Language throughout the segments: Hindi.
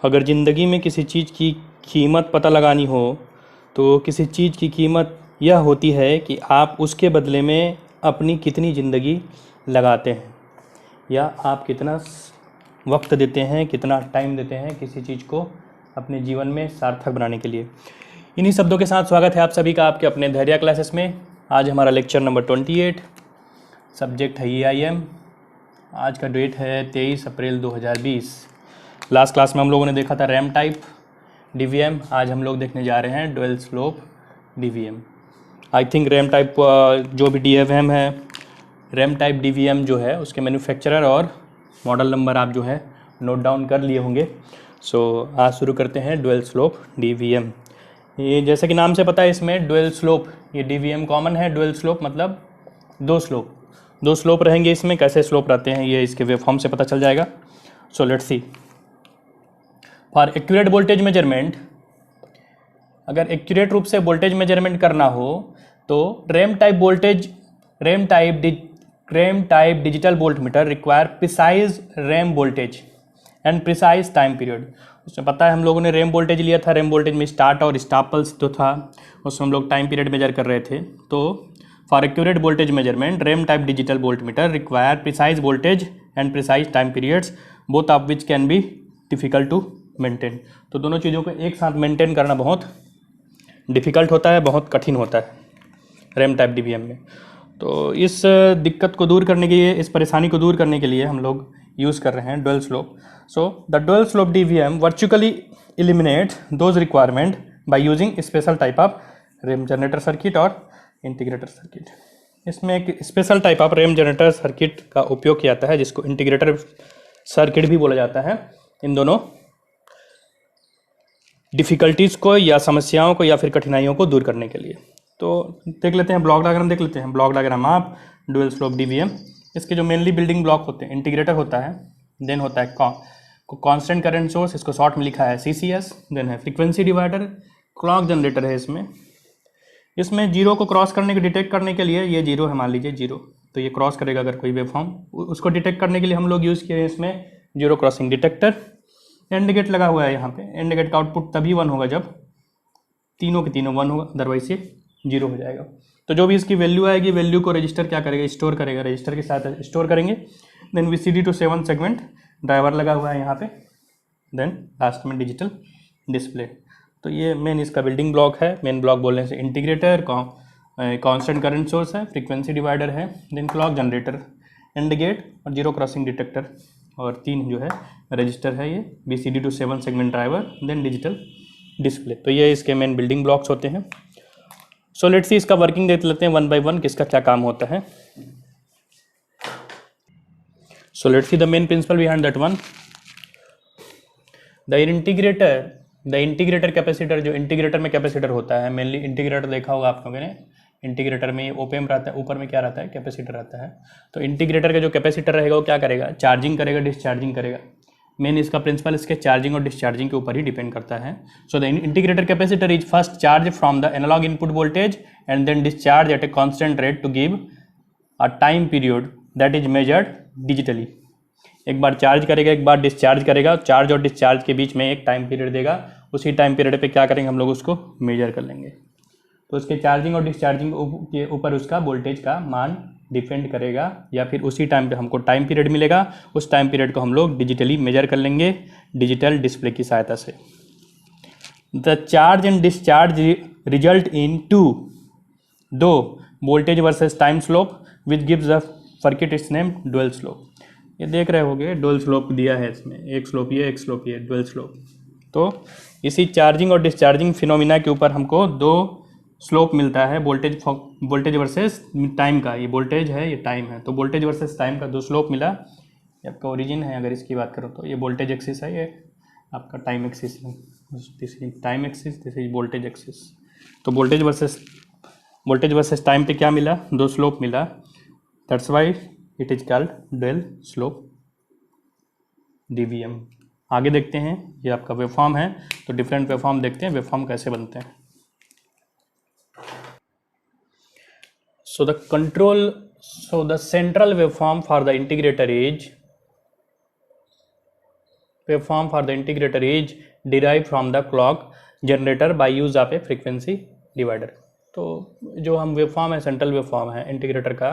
अगर ज़िंदगी में किसी चीज़ की कीमत पता लगानी हो तो किसी चीज़ की कीमत यह होती है कि आप उसके बदले में अपनी कितनी ज़िंदगी लगाते हैं या आप कितना वक्त देते हैं, कितना टाइम देते हैं किसी चीज़ को अपने जीवन में सार्थक बनाने के लिए। इन्हीं शब्दों के साथ स्वागत है आप सभी का आपके अपने धैर्य क्लासेस में। आज हमारा लेक्चर नंबर 28, सब्जेक्ट है EIM। आज का डेट है 23 अप्रैल 2020। लास्ट क्लास में हम लोगों ने देखा था रैम टाइप DVM। आज हम लोग देखने जा रहे हैं dual slope DVM। I think RAM type जो भी DVM है, रैम टाइप DVM जो है उसके मैन्युफैक्चरर और मॉडल नंबर आप जो है नोट डाउन कर लिए होंगे। सो आज शुरू करते हैं डुअल स्लोप DVM। ये जैसे कि नाम से पता है इसमें डुअल स्लोप, ये DVM कॉमन है। डुअल स्लोप मतलब दो स्लोप रहेंगे इसमें। कैसे स्लोप रहते हैं ये इसके वेवफॉर्म से पता चल जाएगा। So let's see. For accurate voltage measurement, अगर एक्यूरेट रूप से वोल्टेज मेजरमेंट करना हो तो RAM type digital voltmeter require precise RAM voltage and precise time period. उसमें पता है हम लोगों ने रैम वोल्टेज लिया था। रैम वोल्टेज में स्टार्ट और स्टॉप पल्स जो था उसमें हम लोग टाइम पीरियड मेजर कर रहे थे। तो for accurate voltage measurement ramp type digital voltmeter require precise voltage and precise time periods both of which can be difficult to maintain. तो दोनों चीज़ों को एक साथ मेंटेन करना बहुत डिफ़िकल्ट होता है, बहुत कठिन होता है रैम टाइप DVM में। तो इस दिक्कत को दूर करने के लिए, इस परेशानी को दूर करने के लिए हम लोग यूज़ कर रहे हैं dual slope. So the dual slope DVM virtually eliminate those requirement by using special type of RAM generator circuit और इंटीग्रेटर सर्किट। इसमें एक special type of RAM generator circuit का उपयोग किया जाता है जिसको इंटीग्रेटर सर्किट भी बोला जाता है। इन दोनों डिफ़िकल्टीज़ को या समस्याओं को या फिर कठिनाइयों को दूर करने के लिए। तो देख लेते हैं ब्लॉक डायग्राम, देख लेते हैं ब्लॉक डायग्राम आप डुअल स्लोप DVM। इसके जो मेनली बिल्डिंग ब्लॉक होते हैं, इंटीग्रेटर होता है, देन होता है कांस्टेंट करंट सोर्स, इसको शॉर्ट में लिखा है CCS, देन है फ्रीक्वेंसी डिवाइडर, क्लॉक जनरेटर है। इसमें जीरो को क्रॉस करने को डिटेक्ट करने के लिए, ये जीरो है मान लीजिए जीरो, तो ये क्रॉस करेगा अगर कोई वेवफॉर्म, उसको डिटेक्ट करने के लिए हम लोग यूज़ किए हैं इसमें zero crossing detector. And gate लगा हुआ है यहाँ पे। एंड गेट का आउटपुट तभी 1 होगा जब तीनों के तीनों 1 होगा, अदरवाइज ये 0 हो जाएगा। तो जो भी इसकी वैल्यू आएगी, वैल्यू को रजिस्टर क्या करेगा, स्टोर करेगा, रजिस्टर के साथ स्टोर करेंगे। Then VCD to 7 segment driver लगा हुआ है यहाँ पे। देन लास्ट में डिजिटल डिस्प्ले। तो ये मेन इसका बिल्डिंग ब्लॉक है। मेन ब्लॉक बोलने से इंटीग्रेटर, कांस्टेंट करंट सोर्स है, फ्रीक्वेंसी डिवाइडर है, then clock generator, and gate और जीरो क्रॉसिंग डिटेक्टर, और 3 जो है रजिस्टर है, ये VCD to 7 segment driver, then digital display. तो ये इसके मेन बिल्डिंग ब्लॉक्स होते हैं। सो लेट्स सी इसका वर्किंग देख लेते हैं 1 by 1 किसका क्या काम होता है। So let's see the main principle behind that one. The integrator capacitor, जो इंटीग्रेटर में कैपेसिटर होता है, मेनली इंटीग्रेटर देखा होगा आप लोगों ने। इंटीग्रेटर में ओपेम रहता है, ऊपर में क्या रहता है, कैपेसिटर रहता है। तो इंटीग्रेटर का जो कैपेसिटर रहेगा वो क्या करेगा, चार्जिंग करेगा, डिस्चार्जिंग करेगा। मेन इसका प्रिंसिपल इसके चार्जिंग और डिस्चार्जिंग के ऊपर ही डिपेंड करता है। So the integrator capacitor is first charge from the analogue input voltage and then discharge at a constant rate to give a time period that is measured digitally. एक बार चार्ज करेगा, एक बार डिस्चार्ज करेगा, चार्ज और डिस्चार्ज के बीच में एक टाइम पीरियड देगा। उसी टाइम पीरियड पे क्या करेंगे हम लोग, उसको मेजर कर लेंगे। तो उसके चार्जिंग और डिस्चार्जिंग के ऊपर उसका वोल्टेज का मान डिपेंड करेगा, या फिर उसी टाइम पे हमको टाइम पीरियड मिलेगा। उस टाइम पीरियड को हम लोग डिजिटली मेजर कर लेंगे डिजिटल डिस्प्ले की सहायता से। The charge and discharge result in two voltage versus time slope which gives the circuit its name dual slope. ये देख रहे होंगे डुअल स्लोप दिया है इसमें, एक स्लोप ये, एक स्लोप ये, डुअल स्लोप। तो इसी चार्जिंग और डिस्चार्जिंग फिनोमिना के ऊपर हमको 2 स्लोप मिलता है, वोल्टेज वर्सेस टाइम का। ये वोल्टेज है, ये टाइम है, तो वोल्टेज वर्सेस टाइम का 2 स्लोप मिला। ये आपका ओरिजिन है, अगर इसकी बात करो तो ये वोल्टेज एक्सिस है, ये आपका टाइम एक्सिस है। This is time axis, this is voltage axis. तो वोल्टेज वर्सेस टाइम पे क्या मिला, 2 स्लोप मिला। That's why it is called dual slope DVM। आगे देखते हैं, ये आपका वेवफॉर्म है, तो डिफरेंट वेवफॉर्म देखते हैं, वेवफॉर्म कैसे बनते हैं। So the central waveform for the integrator is waveform for the integrator is derive from the clock generator by use of A frequency divider. तो जो हम वेवफॉर्म है, सेंट्रल वेवफॉर्म है इंटीग्रेटर का,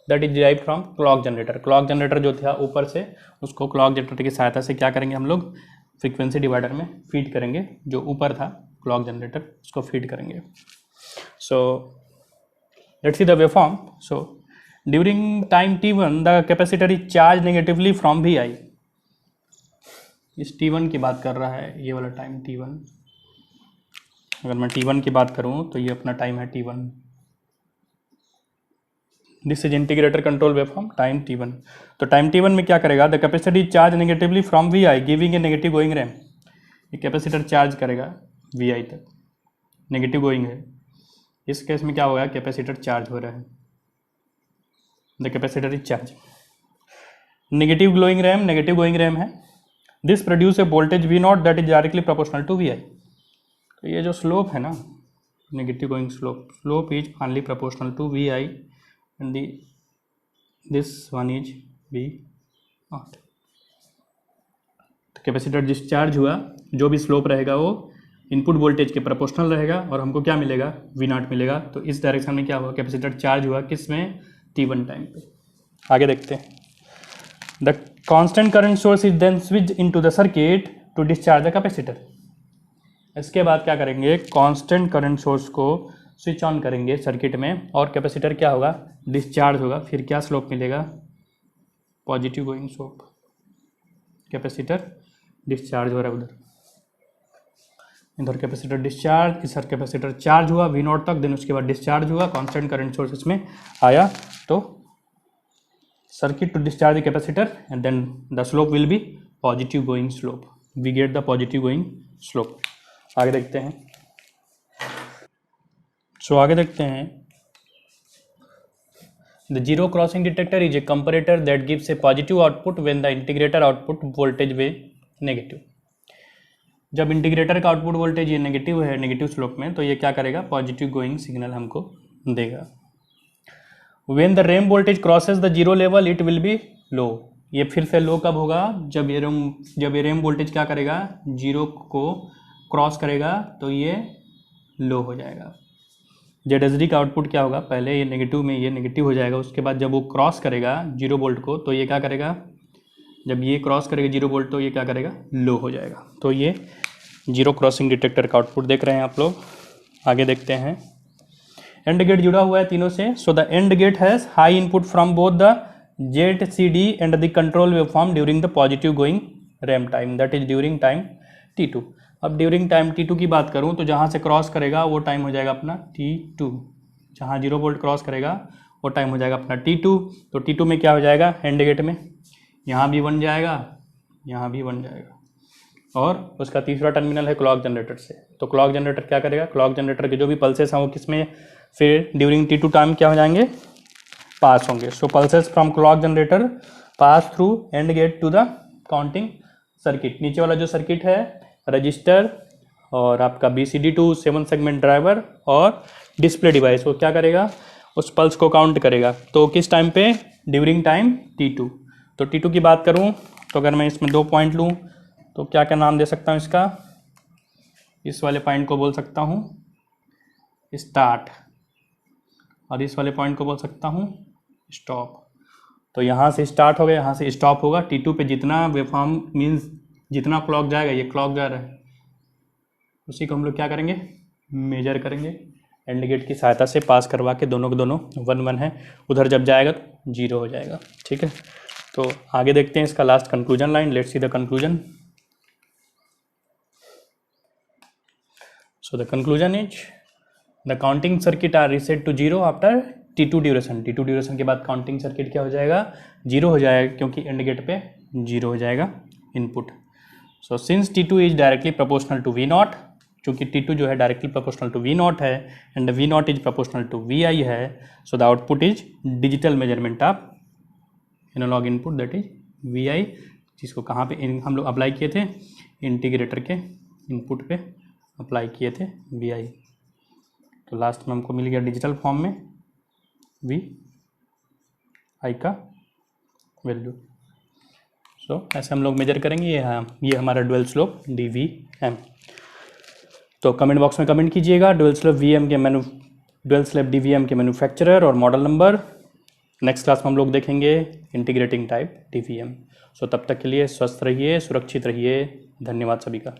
that is derive from clock generator. Clock generator जो था ऊपर से, उसको क्लॉक जनरेटर की सहायता से क्या करेंगे हम लोग, फ्रीक्वेंसी डिवाइडर में फीड करेंगे। जो ऊपर था क्लॉक जनरेटर, उसको फीड करेंगे। So let's see the waveform. So during time t1 the capacitor is charge negatively from vi। इस t1 की बात कर रहा है, ये वाला टाइम t1। अगर मैं t1 की बात करूं तो ये अपना टाइम है t1। This is integrator control waveform time t1। तो टाइम t1 में क्या करेगा, the capacitor is charge negatively from vi giving a negative going RAM. ये कैपेसिटर चार्ज करेगा vi तक, नेगेटिव गोइंग है। इस केस में क्या होगा, कैपेसिटर चार्ज हो रहा है, the capacitor is charge. Negative going ramp है। This produce a voltage v naught that is directly proportional to vi। तो ये जो स्लोप है ना, negative going slope is finally proportional to vi and this one is v naught. तो कैपेसिटर डिस्चार्ज हुआ, जो भी स्लोप रहेगा वो इनपुट वोल्टेज के प्रोपोर्शनल रहेगा और हमको क्या मिलेगा, v नॉट मिलेगा। तो इस डायरेक्शन में क्या हुआ, कैपेसिटर चार्ज हुआ किस में, t1 टाइम पे। आगे देखते हैं। The constant current source is then switch into the circuit to discharge the capacitor. इसके बाद क्या करेंगे, कांस्टेंट करंट सोर्स को स्विच ऑन करेंगे सर्किट में और कैपेसिटर क्या होगा, डिस्चार्ज होगा। फिर क्या स्लोप मिलेगा, positive going slope. Capacitor discharge हो रहा है इधर कैपेसिटर डिस्चार्ज, इधर कैपेसिटर चार्ज हुआ वी नॉट तक, देन उसके बाद डिस्चार्ज हुआ, कांस्टेंट करंट सोर्स इसमें आया। तो circuit to discharge the capacitor and then the slope will be positive going slope. We get the positive going slope. आगे देखते हैं। आगे देखते हैं। The zero crossing detector is a comparator that gives a positive output when the integrator output voltage way negative. जब इंटीग्रेटर का आउटपुट वोल्टेज ये नेगेटिव है, नेगेटिव स्लोप में, तो ये क्या करेगा, पॉजिटिव गोइंग सिग्नल हमको देगा। When the ramp voltage crosses the zero level it will be low. ये फिर से लो कब होगा, जब ये रैम वोल्टेज क्या करेगा, जीरो को क्रॉस करेगा तो ये लो हो जाएगा। जेड का आउटपुट क्या होगा, पहले ये नेगेटिव में ये नेगेटिव हो जाएगा, उसके बाद जब वो क्रॉस करेगा जीरो वोल्ट को तो ये क्या करेगा, जब ये क्रॉस करेगा जीरो वोल्ट तो ये क्या करेगा, लो हो जाएगा। तो ये जीरो क्रॉसिंग डिटेक्टर का आउटपुट देख रहे हैं आप लोग। आगे देखते हैं। एंड गेट जुड़ा हुआ है तीनों से। So the and gate has high input from both the ZCD and the control waveform during the positive going ramp time, that is during time t2। अब ड्यूरिंग टाइम t2 की बात करूं तो जहां से क्रॉस करेगा वो टाइम हो जाएगा अपना t2। जहां जीरो वोल्ट क्रॉस करेगा वो टाइम हो जाएगा अपना t2। तो t2 में क्या हो जाएगा, एंड गेट में यहाँ भी बन जाएगा, यहाँ भी बन जाएगा, और उसका तीसरा टर्मिनल है क्लॉक जनरेटर से। तो क्लॉक जनरेटर क्या करेगा, क्लॉक जनरेटर के जो भी पल्सेस हैं वो किस में फिर ड्यूरिंग t2 टाइम क्या हो जाएंगे, पास होंगे। So pulses from clock generator pass through and gate to the counting circuit. नीचे वाला जो सर्किट है, रजिस्टर और आपका BCD टू 7 सेगमेंट ड्राइवर और डिस्प्ले डिवाइस, वो क्या करेगा, उस पल्स को काउंट करेगा। तो किस टाइम पे, ड्यूरिंग टाइम t2। तो t2 की बात करूं तो अगर मैं इसमें 2 पॉइंट लूं तो क्या क्या नाम दे सकता हूं इसका, इस वाले पॉइंट को बोल सकता हूं स्टार्ट और इस वाले पॉइंट को बोल सकता हूं स्टॉप। तो यहाँ से स्टार्ट हो गया, यहाँ से स्टॉप होगा। t2 पे जितना वेवफॉर्म मीन्स जितना क्लॉक जाएगा, ये क्लॉक जा रहा है, उसी को हम लोग क्या करेंगे, मेजर करेंगे एंड गेट की सहायता से पास करवा के दोनों के दोनों 1 1 है, उधर जब जाएगा तो 0 हो जाएगा। ठीक है, तो आगे देखते हैं इसका last conclusion line. Let's see the conclusion. So the conclusion is the counting circuit are reset to 0 after t2 duration. t2 duration के बाद काउंटिंग सर्किट क्या हो जाएगा, 0 हो जाएगा, क्योंकि एंड गेट पे 0 हो जाएगा input. So since t2 is directly proportional to v naught, चूँकि t2 जो है directly proportional to v naught है and v naught is proportional to vi है, so the output is digital measurement of analogue input that is vi, जिसको कहाँ पे हम लोग अप्लाई किए थे, इंटीग्रेटर के इनपुट पे अप्लाई किए थे vi। तो लास्ट में हमको मिल गया डिजिटल फॉर्म में vi का वैल्यू। तो ऐसे हम लोग मेजर करेंगे। ये हमारा डुअल स्लोप DVM। तो कमेंट बॉक्स में कमेंट कीजिएगा डुअल स्लोप DVM के मैन्युफैक्चरर और मॉडल नंबर। नेक्स्ट क्लास में हम लोग देखेंगे इंटीग्रेटिंग टाइप DVM। सो तब तक के लिए स्वस्थ रहिए, सुरक्षित रहिए। धन्यवाद सभी का।